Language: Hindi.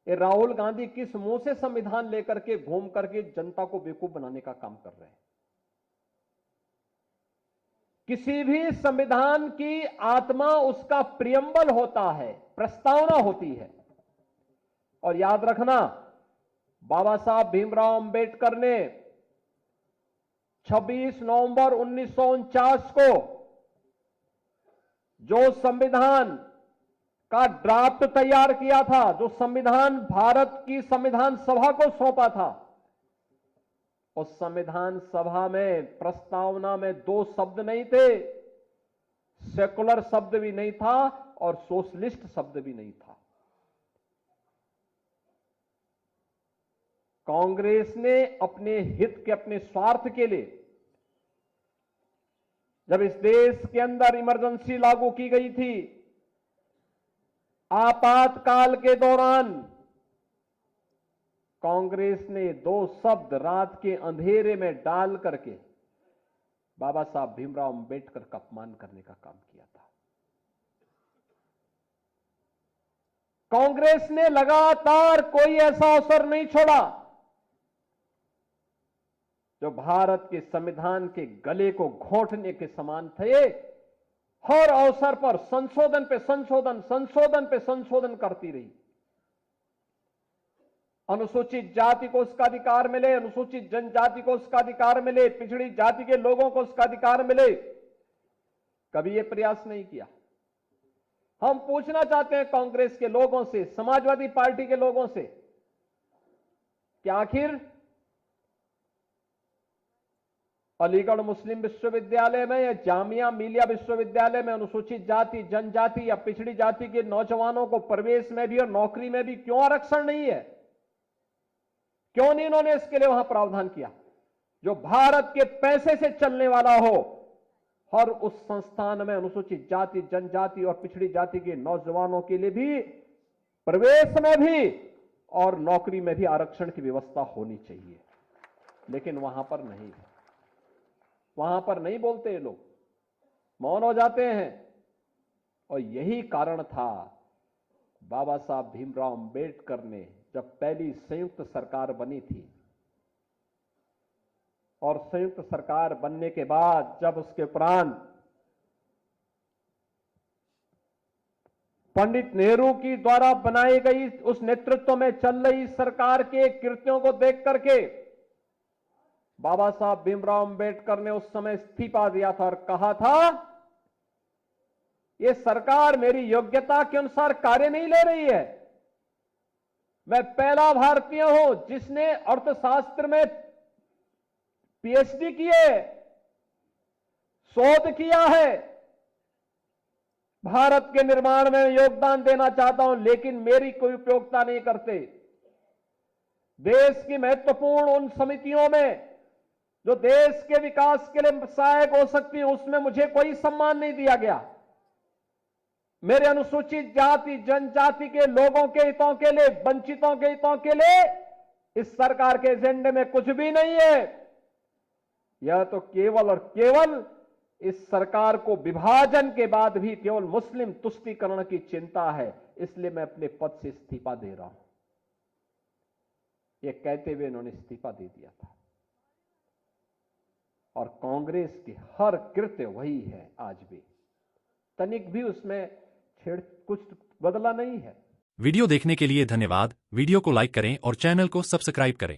ये राहुल गांधी किस मुंह से संविधान लेकर के घूम करके जनता को बेवकूफ बनाने का काम कर रहे हैं। किसी भी संविधान की आत्मा उसका प्रियम्बल होता है, प्रस्तावना होती है। और याद रखना, बाबा साहब भीमराव अंबेडकर ने 26 नवंबर 1949 को जो संविधान का ड्राफ्ट तैयार किया था, जो संविधान भारत की संविधान सभा को सौंपा था, उस संविधान सभा में प्रस्तावना में 2 शब्द नहीं थे, सेकुलर शब्द भी नहीं था और सोशलिस्ट शब्द भी नहीं था। कांग्रेस ने अपने हित के, अपने स्वार्थ के लिए, जब इस देश के अंदर इमरजेंसी लागू की गई थी, आपातकाल के दौरान कांग्रेस ने 2 शब्द रात के अंधेरे में डाल करके बाबा साहब भीमराव अंबेडकर का अपमान करने का काम किया था। कांग्रेस ने लगातार कोई ऐसा अवसर नहीं छोड़ा जो भारत के संविधान के गले को घोंटने के समान थे। हर अवसर पर संशोधन पे संशोधन, संशोधन पे संशोधन करती रही। अनुसूचित जाति को उसका अधिकार मिले, अनुसूचित जनजाति को उसका अधिकार मिले, पिछड़ी जाति के लोगों को उसका अधिकार मिले, कभी यह प्रयास नहीं किया। हम पूछना चाहते हैं कांग्रेस के लोगों से, समाजवादी पार्टी के लोगों से, कि आखिर अलीगढ़ मुस्लिम विश्वविद्यालय में या जामिया मिलिया विश्वविद्यालय में अनुसूचित जाति, जनजाति या पिछड़ी जाति के नौजवानों को प्रवेश में भी और नौकरी में भी क्यों आरक्षण नहीं है? क्यों नहीं इन्होंने इसके लिए वहां प्रावधान किया? जो भारत के पैसे से चलने वाला हो, और उस संस्थान में अनुसूचित जाति, जनजाति और पिछड़ी जाति के नौजवानों के लिए भी प्रवेश में भी और नौकरी में भी आरक्षण की व्यवस्था होनी चाहिए। लेकिन वहां पर नहीं है, वहां पर नहीं बोलते ये लोग, मौन हो जाते हैं। और यही कारण था बाबा साहब भीमराव अंबेडकर ने जब पहली संयुक्त सरकार बनी थी, और संयुक्त सरकार बनने के बाद जब उसके उपरांत पंडित नेहरू की द्वारा बनाई गई उस नेतृत्व में चल रही सरकार के कृत्यों को देख करके बाबा साहब भीमराव अंबेडकर ने उस समय इस्तीफा दिया था और कहा था, यह सरकार मेरी योग्यता के अनुसार कार्य नहीं ले रही है। मैं पहला भारतीय हूं जिसने अर्थशास्त्र में पीएचडी की है, शोध किया है, भारत के निर्माण में योगदान देना चाहता हूं, लेकिन मेरी कोई उपयोगिता नहीं करते। देश की महत्वपूर्ण उन समितियों में जो देश के विकास के लिए सहायक हो सकती है, उसमें मुझे कोई सम्मान नहीं दिया गया। मेरे अनुसूचित जाति, जनजाति के लोगों के हितों के लिए, वंचितों के हितों के लिए इस सरकार के एजेंडे में कुछ भी नहीं है। यह तो केवल और केवल इस सरकार को विभाजन के बाद भी केवल मुस्लिम तुष्टीकरण की चिंता है, इसलिए मैं अपने पद से इस्तीफा दे रहा हूं, यह कहते हुए इन्होंने इस्तीफा दे दिया था। और कांग्रेस की हर कृत्य वही है आज भी, तनिक भी उसमें कुछ बदला नहीं है। वीडियो देखने के लिए धन्यवाद। वीडियो को लाइक करें और चैनल को सब्सक्राइब करें।